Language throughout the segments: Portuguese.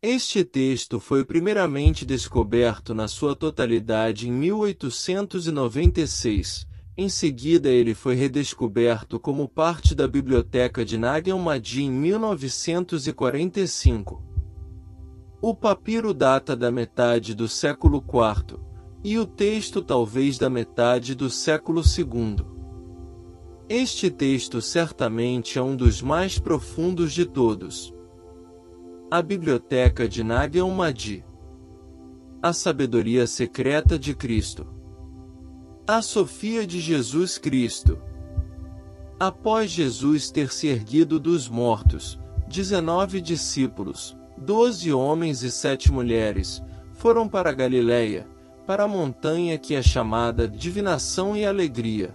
Este texto foi primeiramente descoberto na sua totalidade em 1896. Em seguida ele foi redescoberto como parte da biblioteca de Nag Hammadi em 1945. O papiro data da metade do século IV, e o texto talvez da metade do século II. Este texto certamente é um dos mais profundos de todos. A Biblioteca de Nag Hammadi. A Sabedoria Secreta de Cristo. A Sofia de Jesus Cristo. Após Jesus ter se erguido dos mortos, 19 discípulos, 12 homens e 7 mulheres, foram para Galiléia, para a montanha que é chamada Divinação e Alegria.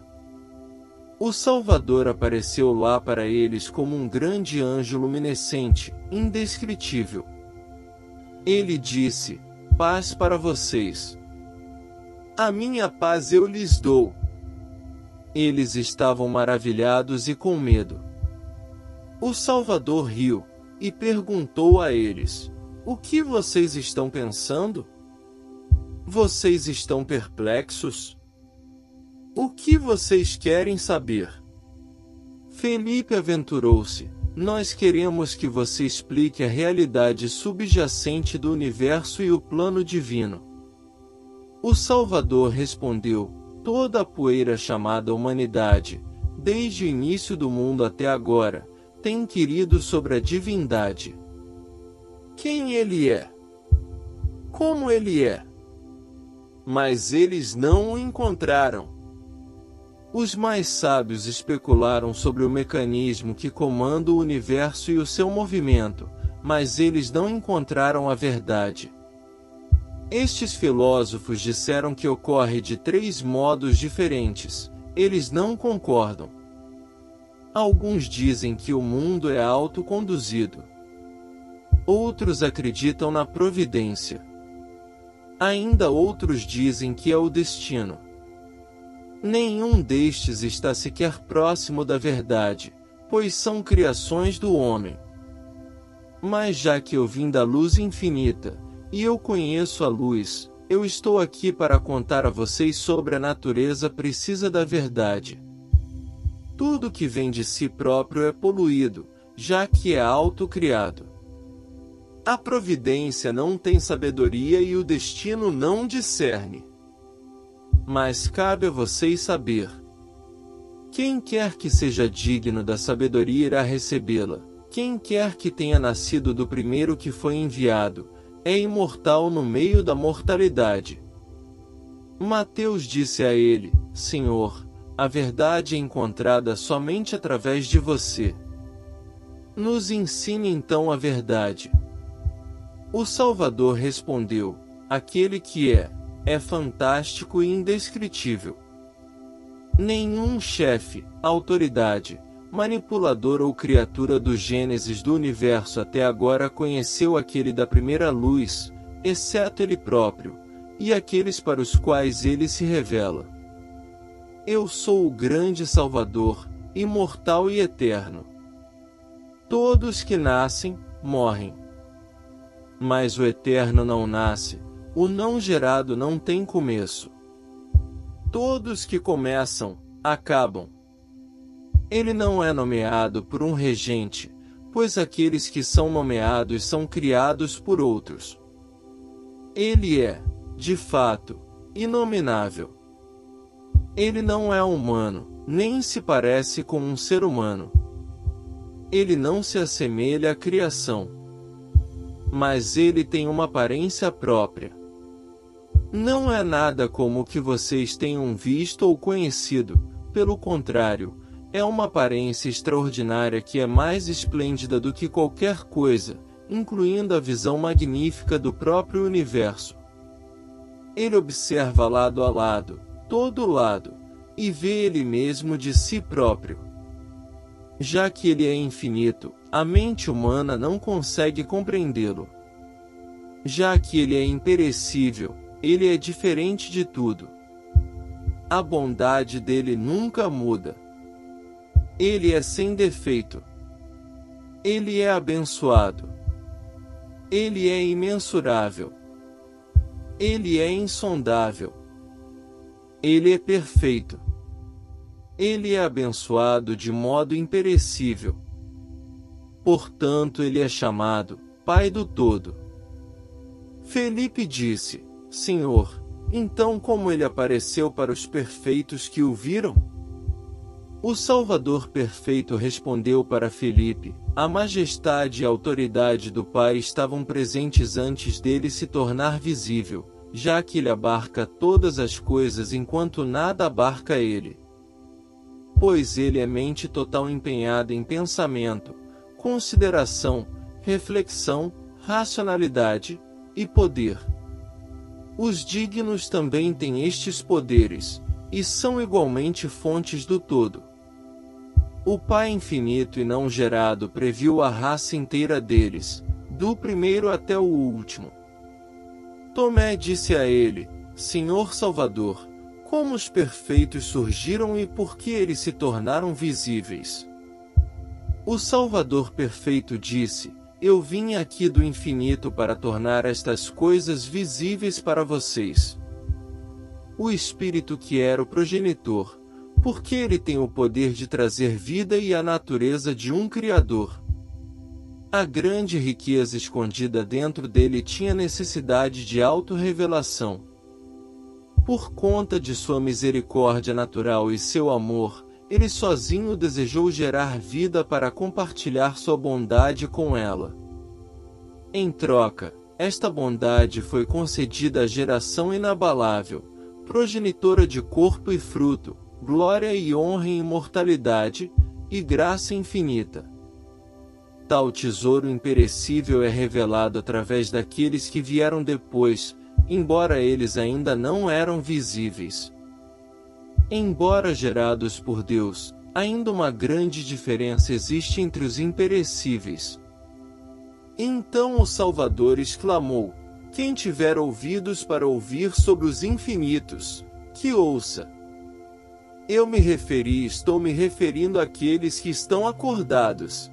O Salvador apareceu lá para eles como um grande anjo luminescente, indescritível. Ele disse: "Paz para vocês. A minha paz eu lhes dou." Eles estavam maravilhados e com medo. O Salvador riu, e perguntou a eles: "O que vocês estão pensando? Vocês estão perplexos? O que vocês querem saber?" Felipe aventurou-se: "Nós queremos que você explique a realidade subjacente do universo e o plano divino." O Salvador respondeu: "Toda a poeira chamada humanidade, desde o início do mundo até agora, tem inquirido sobre a divindade. Quem ele é? Como ele é? Mas eles não o encontraram. Os mais sábios especularam sobre o mecanismo que comanda o universo e o seu movimento, mas eles não encontraram a verdade. Estes filósofos disseram que ocorre de 3 modos diferentes. Eles não concordam. Alguns dizem que o mundo é autoconduzido. Outros acreditam na providência. Ainda outros dizem que é o destino. Nenhum destes está sequer próximo da verdade, pois são criações do homem. Mas já que eu vim da luz infinita, e eu conheço a luz, eu estou aqui para contar a vocês sobre a natureza precisa da verdade. Tudo que vem de si próprio é poluído, já que é autocriado. A providência não tem sabedoria e o destino não discerne. Mas cabe a vocês saber. Quem quer que seja digno da sabedoria irá recebê-la. Quem quer que tenha nascido do primeiro que foi enviado, é imortal no meio da mortalidade." Mateus disse a ele: "Senhor, a verdade é encontrada somente através de você. Nos ensine então a verdade." O Salvador respondeu: "Aquele que é fantástico e indescritível. Nenhum chefe, autoridade, manipulador ou criatura do Gênesis do universo até agora conheceu aquele da primeira luz, exceto ele próprio, e aqueles para os quais ele se revela. Eu sou o grande Salvador, imortal e eterno. Todos que nascem, morrem. Mas o eterno não nasce, o não gerado não tem começo. Todos que começam, acabam. Ele não é nomeado por um regente, pois aqueles que são nomeados são criados por outros. Ele é, de fato, inominável. Ele não é humano, nem se parece com um ser humano. Ele não se assemelha à criação. Mas ele tem uma aparência própria. Não é nada como o que vocês tenham visto ou conhecido, pelo contrário, é uma aparência extraordinária que é mais esplêndida do que qualquer coisa, incluindo a visão magnífica do próprio universo. Ele observa lado a lado, todo lado, e vê ele mesmo de si próprio. Já que ele é infinito, a mente humana não consegue compreendê-lo. Já que ele é imperecível, ele é diferente de tudo. A bondade dele nunca muda. Ele é sem defeito. Ele é abençoado. Ele é imensurável. Ele é insondável. Ele é perfeito. Ele é abençoado de modo imperecível. Portanto, ele é chamado Pai do Todo. Felipe disse: Senhor, então como ele apareceu para os perfeitos que o viram? O Salvador perfeito respondeu para Felipe: a majestade e a autoridade do Pai estavam presentes antes dele se tornar visível, já que ele abarca todas as coisas enquanto nada abarca ele. Pois ele é mente total empenhada em pensamento, consideração, reflexão, racionalidade e poder. Os dignos também têm estes poderes, e são igualmente fontes do todo. O Pai infinito e não gerado previu a raça inteira deles, do primeiro até o último. Tomé disse a ele: Senhor Salvador, como os perfeitos surgiram e por que eles se tornaram visíveis? O Salvador perfeito disse: Eu vim aqui do infinito para tornar estas coisas visíveis para vocês. O Espírito que era o progenitor, porque ele tem o poder de trazer vida e a natureza de um Criador. A grande riqueza escondida dentro dele tinha necessidade de autorrevelação. Por conta de sua misericórdia natural e seu amor, ele sozinho desejou gerar vida para compartilhar sua bondade com ela. Em troca, esta bondade foi concedida à geração inabalável, progenitora de corpo e fruto, glória e honra e imortalidade, e graça infinita. Tal tesouro imperecível é revelado através daqueles que vieram depois, embora eles ainda não eram visíveis. Embora gerados por Deus, ainda uma grande diferença existe entre os imperecíveis. Então o Salvador exclamou: Quem tiver ouvidos para ouvir sobre os infinitos, que ouça. Eu me referi e estou me referindo àqueles que estão acordados.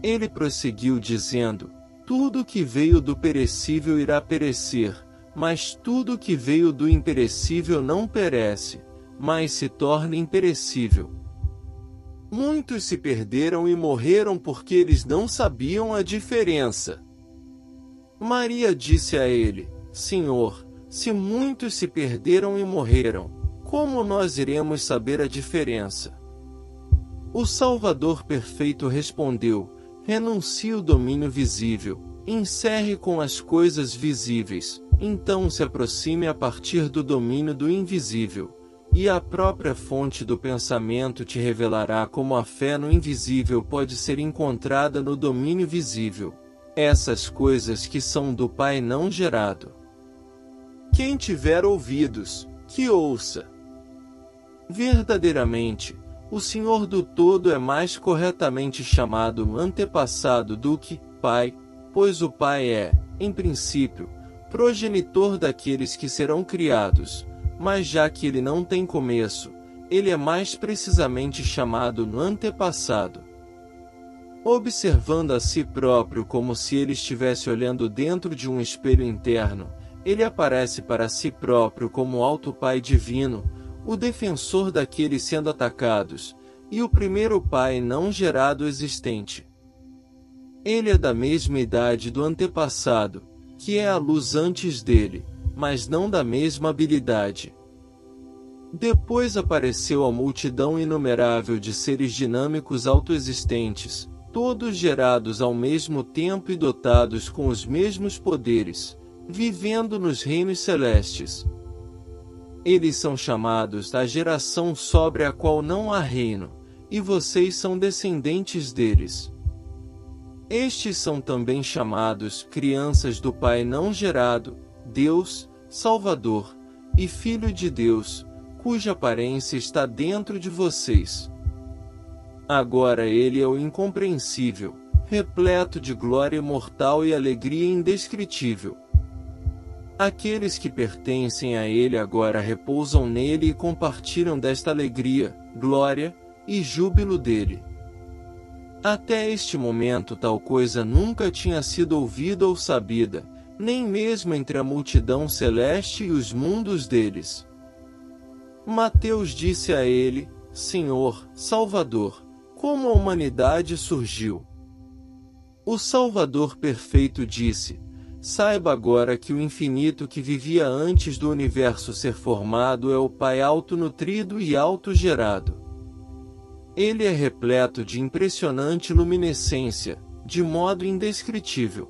Ele prosseguiu dizendo: Tudo que veio do perecível irá perecer, mas tudo que veio do imperecível não perece, mas se torna imperecível. Muitos se perderam e morreram porque eles não sabiam a diferença. Maria disse a ele: Senhor, se muitos se perderam e morreram, como nós iremos saber a diferença? O Salvador perfeito respondeu: Renuncie o domínio visível, encerre com as coisas visíveis, então se aproxime a partir do domínio do invisível, e a própria fonte do pensamento te revelará como a fé no invisível pode ser encontrada no domínio visível, essas coisas que são do Pai não gerado. Quem tiver ouvidos, que ouça. Verdadeiramente, o Senhor do Todo é mais corretamente chamado antepassado do que Pai, pois o Pai é, em princípio, progenitor daqueles que serão criados, mas já que ele não tem começo, ele é mais precisamente chamado antepassado. Observando a si próprio como se ele estivesse olhando dentro de um espelho interno, ele aparece para si próprio como Alto Pai Divino, o defensor daqueles sendo atacados, e o primeiro Pai não gerado existente. Ele é da mesma idade do antepassado, que é a luz antes dele, mas não da mesma habilidade. Depois apareceu a multidão inumerável de seres dinâmicos autoexistentes, todos gerados ao mesmo tempo e dotados com os mesmos poderes, vivendo nos reinos celestes. Eles são chamados da geração sobre a qual não há reino, e vocês são descendentes deles. Estes são também chamados crianças do Pai não gerado, Deus, Salvador, e Filho de Deus, cuja aparência está dentro de vocês. Agora ele é o incompreensível, repleto de glória imortal e alegria indescritível. Aqueles que pertencem a ele agora repousam nele e compartilham desta alegria, glória e júbilo dele. Até este momento tal coisa nunca tinha sido ouvida ou sabida, nem mesmo entre a multidão celeste e os mundos deles. Mateus disse a ele: Senhor, Salvador, como a humanidade surgiu? O Salvador perfeito disse: Saiba agora que o infinito que vivia antes do universo ser formado é o Pai autonutrido e autogerado. Ele é repleto de impressionante luminescência, de modo indescritível.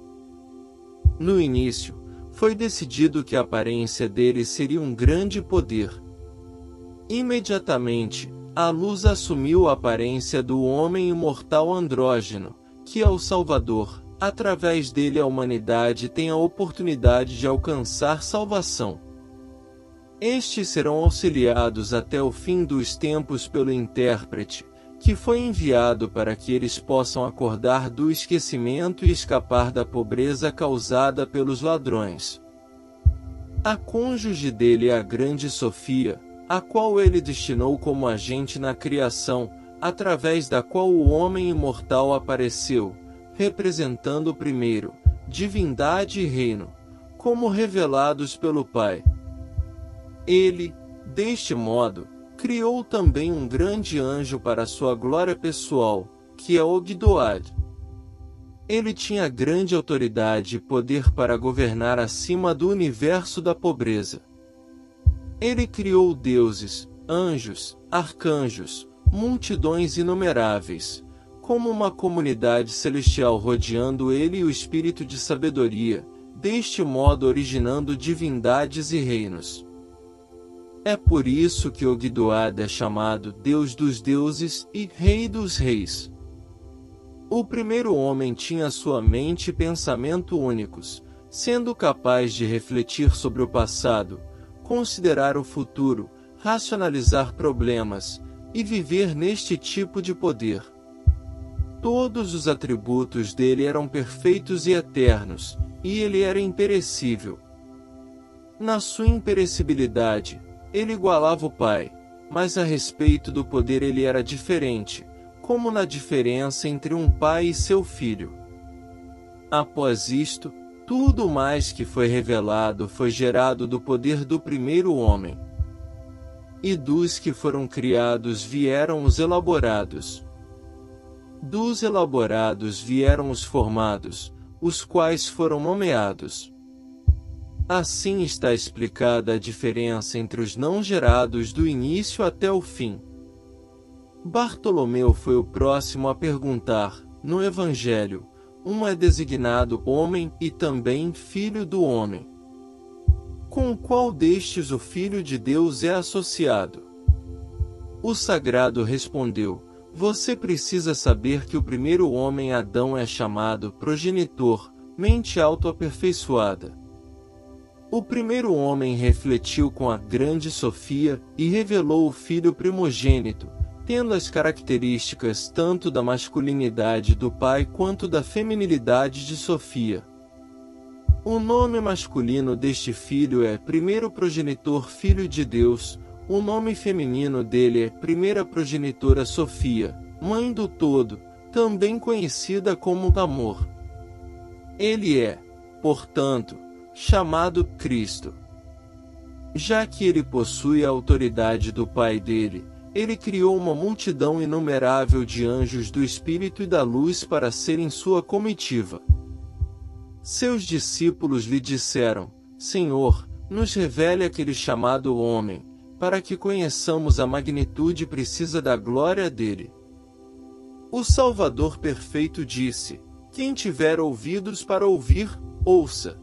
No início, foi decidido que a aparência dele seria um grande poder. Imediatamente, a luz assumiu a aparência do homem imortal andrógeno, que é o Salvador. Através dele a humanidade tem a oportunidade de alcançar salvação. Estes serão auxiliados até o fim dos tempos pelo intérprete, que foi enviado para que eles possam acordar do esquecimento e escapar da pobreza causada pelos ladrões. A cônjuge dele é a grande Sofia, a qual ele destinou como agente na criação, através da qual o homem imortal apareceu, representando primeiro divindade e reino, como revelados pelo Pai. Ele, deste modo, criou também um grande anjo para sua glória pessoal, que é Ogdoad. Ele tinha grande autoridade e poder para governar acima do universo da pobreza. Ele criou deuses, anjos, arcanjos, multidões inumeráveis, como uma comunidade celestial rodeando ele e o espírito de sabedoria, deste modo originando divindades e reinos. É por isso que Ogdoad é chamado Deus dos deuses e Rei dos reis. O primeiro homem tinha sua mente e pensamento únicos, sendo capaz de refletir sobre o passado, considerar o futuro, racionalizar problemas, e viver neste tipo de poder. Todos os atributos dele eram perfeitos e eternos, e ele era imperecível. Na sua imperecibilidade, ele igualava o Pai, mas a respeito do poder ele era diferente, como na diferença entre um pai e seu filho. Após isto, tudo mais que foi revelado foi gerado do poder do primeiro homem. E dos que foram criados vieram os elaborados. Dos elaborados vieram os formados, os quais foram nomeados. Assim está explicada a diferença entre os não gerados do início até o fim. Bartolomeu foi o próximo a perguntar: no Evangelho, um é designado homem e também filho do homem. Com qual destes o Filho de Deus é associado? O sagrado respondeu: você precisa saber que o primeiro homem Adão é chamado progenitor, mente autoaperfeiçoada. O primeiro homem refletiu com a grande Sofia e revelou o filho primogênito, tendo as características tanto da masculinidade do pai quanto da feminilidade de Sofia. O nome masculino deste filho é primeiro progenitor Filho de Deus. O nome feminino dele é primeira progenitora Sofia, Mãe do Todo, também conhecida como Amor. Ele é, portanto, chamado Cristo. Já que ele possui a autoridade do Pai dele, ele criou uma multidão inumerável de anjos do Espírito e da Luz para serem sua comitiva. Seus discípulos lhe disseram: Senhor, nos revele aquele chamado homem, para que conheçamos a magnitude precisa da glória dele. O Salvador perfeito disse: quem tiver ouvidos para ouvir, ouça.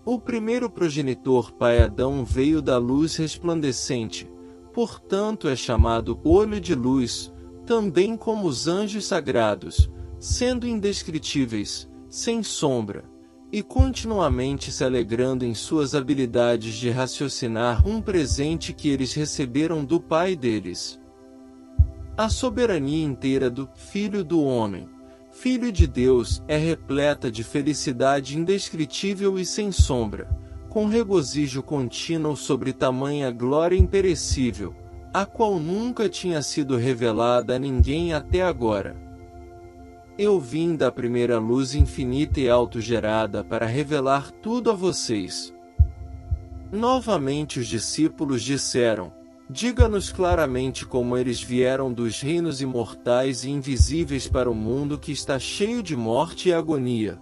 O primeiro progenitor pai Adão veio da luz resplandecente, portanto é chamado olho de luz, também como os anjos sagrados, sendo indescritíveis, sem sombra, e continuamente se alegrando em suas habilidades de raciocinar um presente que eles receberam do Pai deles. A soberania inteira do Filho do Homem, Filho de Deus, é repleta de felicidade indescritível e sem sombra, com regozijo contínuo sobre tamanha glória imperecível, a qual nunca tinha sido revelada a ninguém até agora. Eu vim da primeira luz infinita e autogerada para revelar tudo a vocês. Novamente os discípulos disseram: diga-nos claramente como eles vieram dos reinos imortais e invisíveis para o mundo que está cheio de morte e agonia.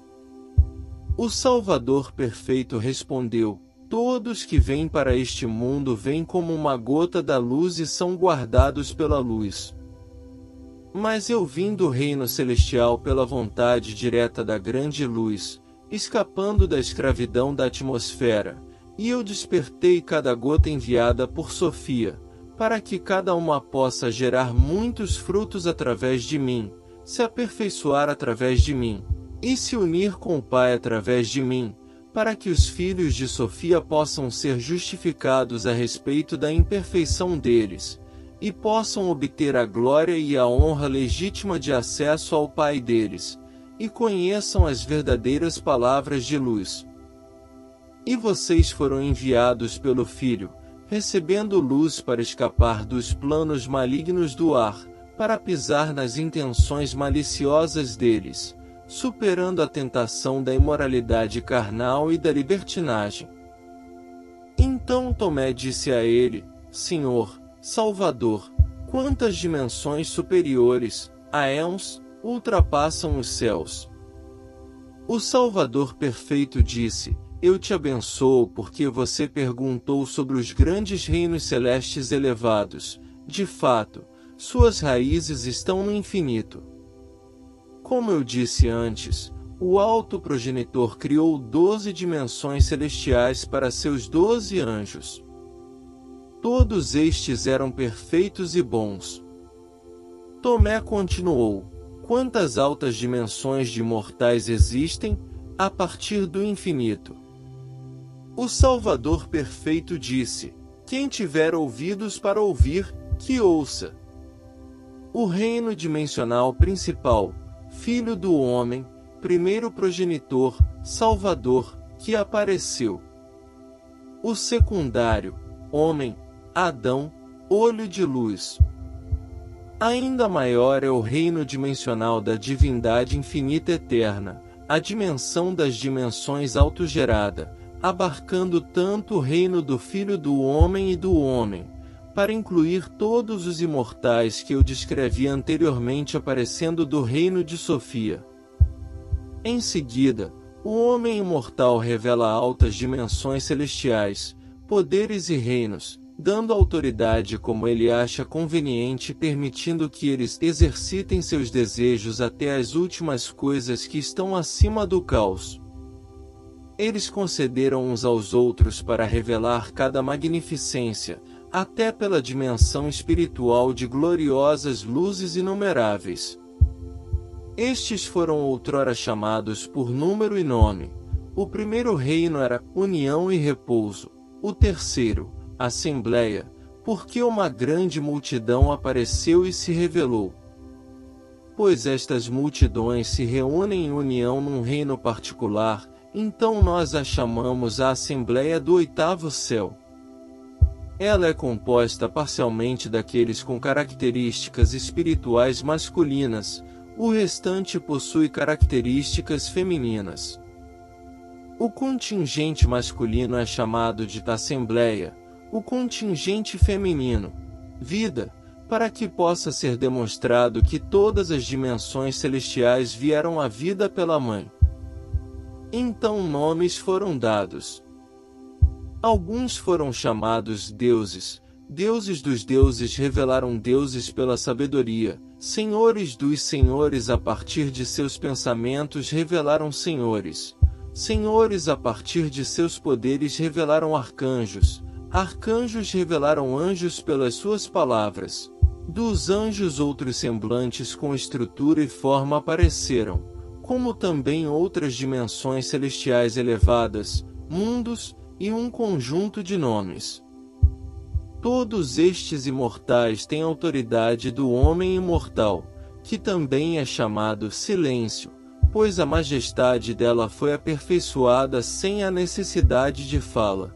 O Salvador perfeito respondeu: todos que vêm para este mundo vêm como uma gota da luz e são guardados pela luz. Mas eu vim do reino celestial pela vontade direta da grande luz, escapando da escravidão da atmosfera, e eu despertei cada gota enviada por Sofia, para que cada uma possa gerar muitos frutos através de mim, se aperfeiçoar através de mim, e se unir com o Pai através de mim, para que os filhos de Sofia possam ser justificados a respeito da imperfeição deles, e possam obter a glória e a honra legítima de acesso ao Pai deles, e conheçam as verdadeiras palavras de luz. E vocês foram enviados pelo Filho, recebendo luz para escapar dos planos malignos do ar, para pisar nas intenções maliciosas deles, superando a tentação da imoralidade carnal e da libertinagem. Então Tomé disse a ele: Senhor, Salvador, quantas dimensões superiores, aéons, ultrapassam os céus? O Salvador perfeito disse: eu te abençoo porque você perguntou sobre os grandes reinos celestes elevados. De fato, suas raízes estão no infinito. Como eu disse antes, o Alto Progenitor criou 12 dimensões celestiais para seus 12 anjos. Todos estes eram perfeitos e bons. Tomé continuou: quantas altas dimensões de mortais existem, a partir do infinito? O Salvador perfeito disse: quem tiver ouvidos para ouvir, que ouça. O reino dimensional principal, Filho do Homem, primeiro progenitor, Salvador, que apareceu. O secundário, Homem, Adão, olho de luz. Ainda maior é o reino dimensional da divindade infinita eterna, a dimensão das dimensões autogerada, abarcando tanto o reino do Filho do Homem e do Homem, para incluir todos os imortais que eu descrevi anteriormente aparecendo do reino de Sofia. Em seguida, o homem imortal revela altas dimensões celestiais, poderes e reinos, dando autoridade como ele acha conveniente, permitindo que eles exercitem seus desejos até as últimas coisas que estão acima do caos. Eles concederam uns aos outros para revelar cada magnificência, até pela dimensão espiritual de gloriosas luzes inumeráveis. Estes foram outrora chamados por número e nome. O primeiro reino era união e repouso, o terceiro, Assembleia, porque uma grande multidão apareceu e se revelou. Pois estas multidões se reúnem em união num reino particular, então nós a chamamos a Assembleia do Oitavo Céu. Ela é composta parcialmente daqueles com características espirituais masculinas, o restante possui características femininas. O contingente masculino é chamado de Assembleia, o contingente feminino, Vida, para que possa ser demonstrado que todas as dimensões celestiais vieram à vida pela Mãe. Então nomes foram dados. Alguns foram chamados deuses, deuses dos deuses revelaram deuses pela sabedoria, senhores dos senhores a partir de seus pensamentos revelaram senhores, senhores a partir de seus poderes revelaram arcanjos, arcanjos revelaram anjos pelas suas palavras. Dos anjos outros semblantes com estrutura e forma apareceram, como também outras dimensões celestiais elevadas, mundos, e um conjunto de nomes. Todos estes imortais têm autoridade do homem imortal, que também é chamado silêncio, pois a majestade dela foi aperfeiçoada sem a necessidade de fala.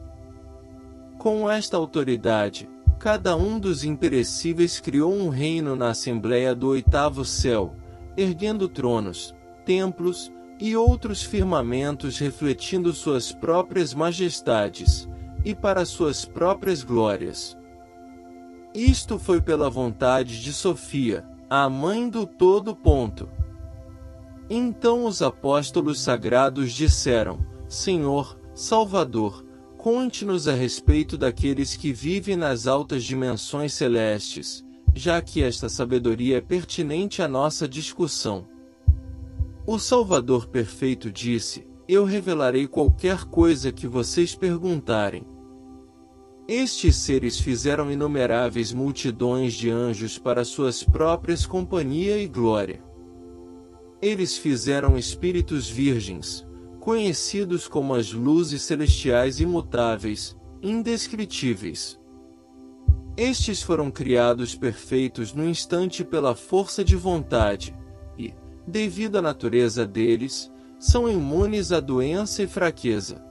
Com esta autoridade, cada um dos imperecíveis criou um reino na Assembleia do Oitavo Céu, erguendo tronos, templos e outros firmamentos refletindo suas próprias majestades, e para suas próprias glórias. Isto foi pela vontade de Sofia, a mãe do Todo. Então os apóstolos sagrados disseram: Senhor, Salvador, conte-nos a respeito daqueles que vivem nas altas dimensões celestes, já que esta sabedoria é pertinente à nossa discussão. O Salvador perfeito disse: Eu revelarei qualquer coisa que vocês perguntarem. Estes seres fizeram inumeráveis multidões de anjos para suas próprias companhia e glória. Eles fizeram espíritos virgens, conhecidos como as luzes celestiais imutáveis, indescritíveis. Estes foram criados perfeitos no instante pela força de vontade, e, devido à natureza deles, são imunes à doença e fraqueza.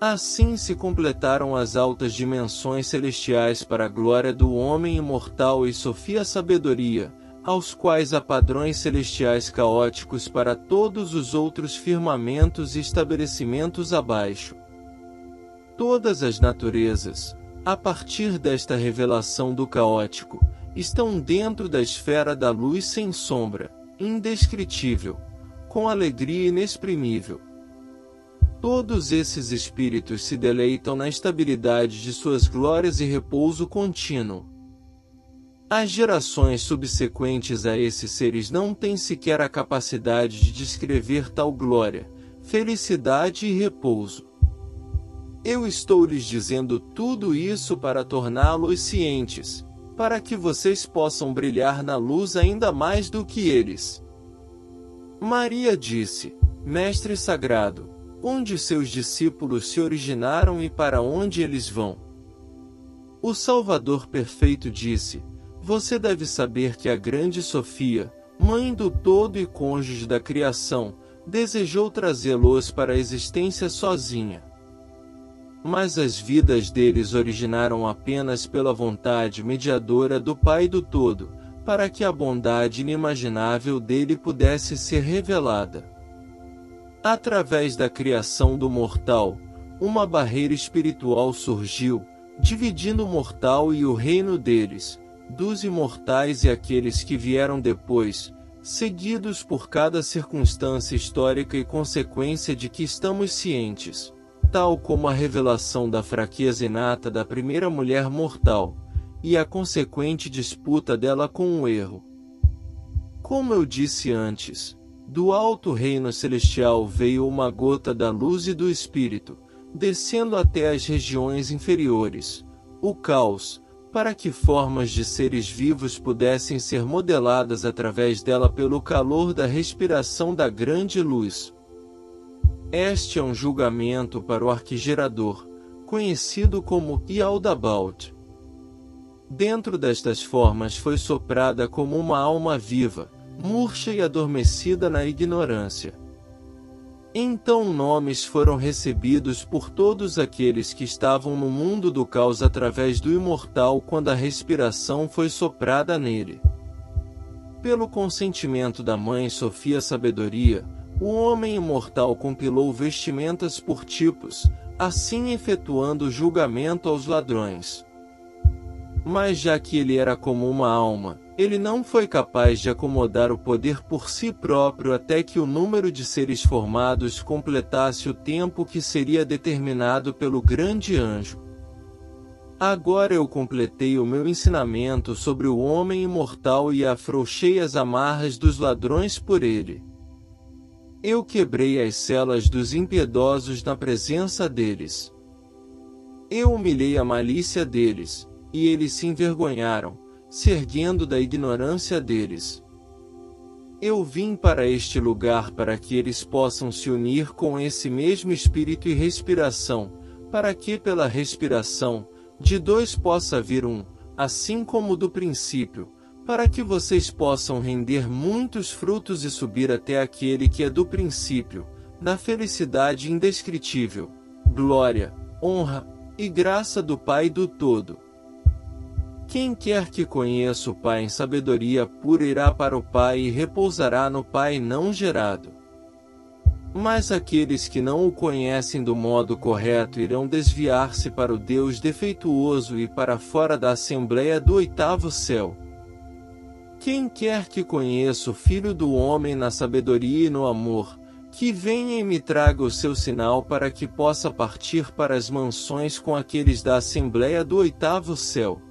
Assim se completaram as altas dimensões celestiais para a glória do homem imortal e Sofia sabedoria, aos quais há padrões celestiais caóticos para todos os outros firmamentos e estabelecimentos abaixo. Todas as naturezas, a partir desta revelação do caótico, estão dentro da esfera da luz sem sombra, indescritível, com alegria inexprimível. Todos esses espíritos se deleitam na estabilidade de suas glórias e repouso contínuo. As gerações subsequentes a esses seres não têm sequer a capacidade de descrever tal glória, felicidade e repouso. Eu estou lhes dizendo tudo isso para torná-los cientes, para que vocês possam brilhar na luz ainda mais do que eles. Maria disse: Mestre sagrado, onde seus discípulos se originaram e para onde eles vão? O Salvador perfeito disse: Você deve saber que a grande Sofia, mãe do todo e cônjuge da criação, desejou trazê-los para a existência sozinha. Mas as vidas deles originaram apenas pela vontade mediadora do Pai do Todo, para que a bondade inimaginável dele pudesse ser revelada. Através da criação do mortal, uma barreira espiritual surgiu, dividindo o mortal e o reino deles, dos imortais e aqueles que vieram depois, seguidos por cada circunstância histórica e consequência de que estamos cientes, tal como a revelação da fraqueza inata da primeira mulher mortal, e a consequente disputa dela com o erro. Como eu disse antes, do alto reino celestial veio uma gota da luz e do Espírito, descendo até as regiões inferiores, o caos, para que formas de seres vivos pudessem ser modeladas através dela pelo calor da respiração da grande luz. Este é um julgamento para o arquigerador, conhecido como Yaldabaoth. Dentro destas formas foi soprada como uma alma viva, murcha e adormecida na ignorância. Então nomes foram recebidos por todos aqueles que estavam no mundo do caos através do imortal quando a respiração foi soprada nele. Pelo consentimento da Mãe Sofia Sabedoria, o homem imortal compilou vestimentas por tipos, assim efetuando o julgamento aos ladrões. Mas já que ele era como uma alma, ele não foi capaz de acomodar o poder por si próprio até que o número de seres formados completasse o tempo que seria determinado pelo grande anjo. Agora eu completei o meu ensinamento sobre o homem imortal e afrouxei as amarras dos ladrões por ele. Eu quebrei as celas dos impiedosos na presença deles. Eu humilhei a malícia deles, e eles se envergonharam, se erguendo da ignorância deles. Eu vim para este lugar para que eles possam se unir com esse mesmo espírito e respiração, para que pela respiração, de dois possa vir um, assim como do princípio, para que vocês possam render muitos frutos e subir até aquele que é do princípio, na felicidade indescritível, glória, honra e graça do Pai do Todo. Quem quer que conheça o Pai em sabedoria pura irá para o Pai e repousará no Pai não gerado. Mas aqueles que não o conhecem do modo correto irão desviar-se para o Deus defeituoso e para fora da assembleia do oitavo céu. Quem quer que conheça o Filho do Homem na sabedoria e no amor, que venha e me traga o seu sinal para que possa partir para as mansões com aqueles da assembleia do oitavo céu.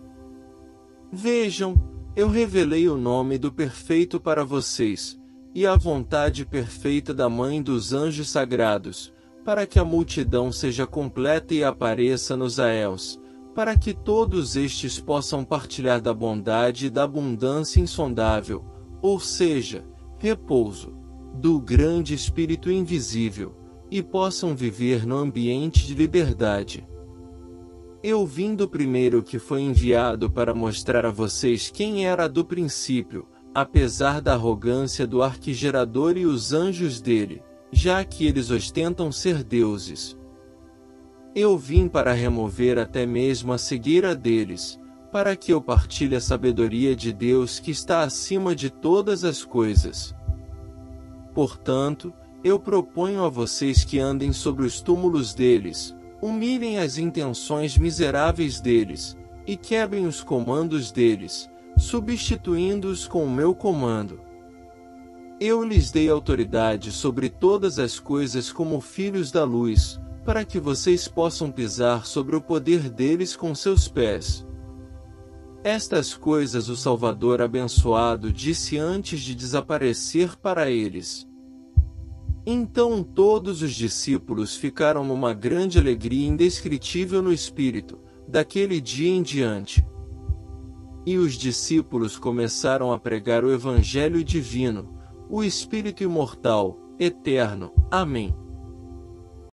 Vejam, eu revelei o nome do perfeito para vocês, e a vontade perfeita da Mãe dos anjos sagrados, para que a multidão seja completa e apareça nos aéus, para que todos estes possam partilhar da bondade e da abundância insondável, ou seja, repouso, do grande Espírito invisível, e possam viver no ambiente de liberdade. Eu vim do primeiro que foi enviado para mostrar a vocês quem era do princípio, apesar da arrogância do arquigerador e os anjos dele, já que eles ostentam ser deuses. Eu vim para remover até mesmo a cegueira deles, para que eu partilhe a sabedoria de Deus que está acima de todas as coisas. Portanto, eu proponho a vocês que andem sobre os túmulos deles, humilhem as intenções miseráveis deles, e quebrem os comandos deles, substituindo-os com o meu comando. Eu lhes dei autoridade sobre todas as coisas como filhos da luz, para que vocês possam pisar sobre o poder deles com seus pés. Estas coisas o Salvador abençoado disse antes de desaparecer para eles. Então todos os discípulos ficaram numa grande alegria indescritível no Espírito, daquele dia em diante. E os discípulos começaram a pregar o Evangelho divino, o Espírito imortal, eterno. Amém.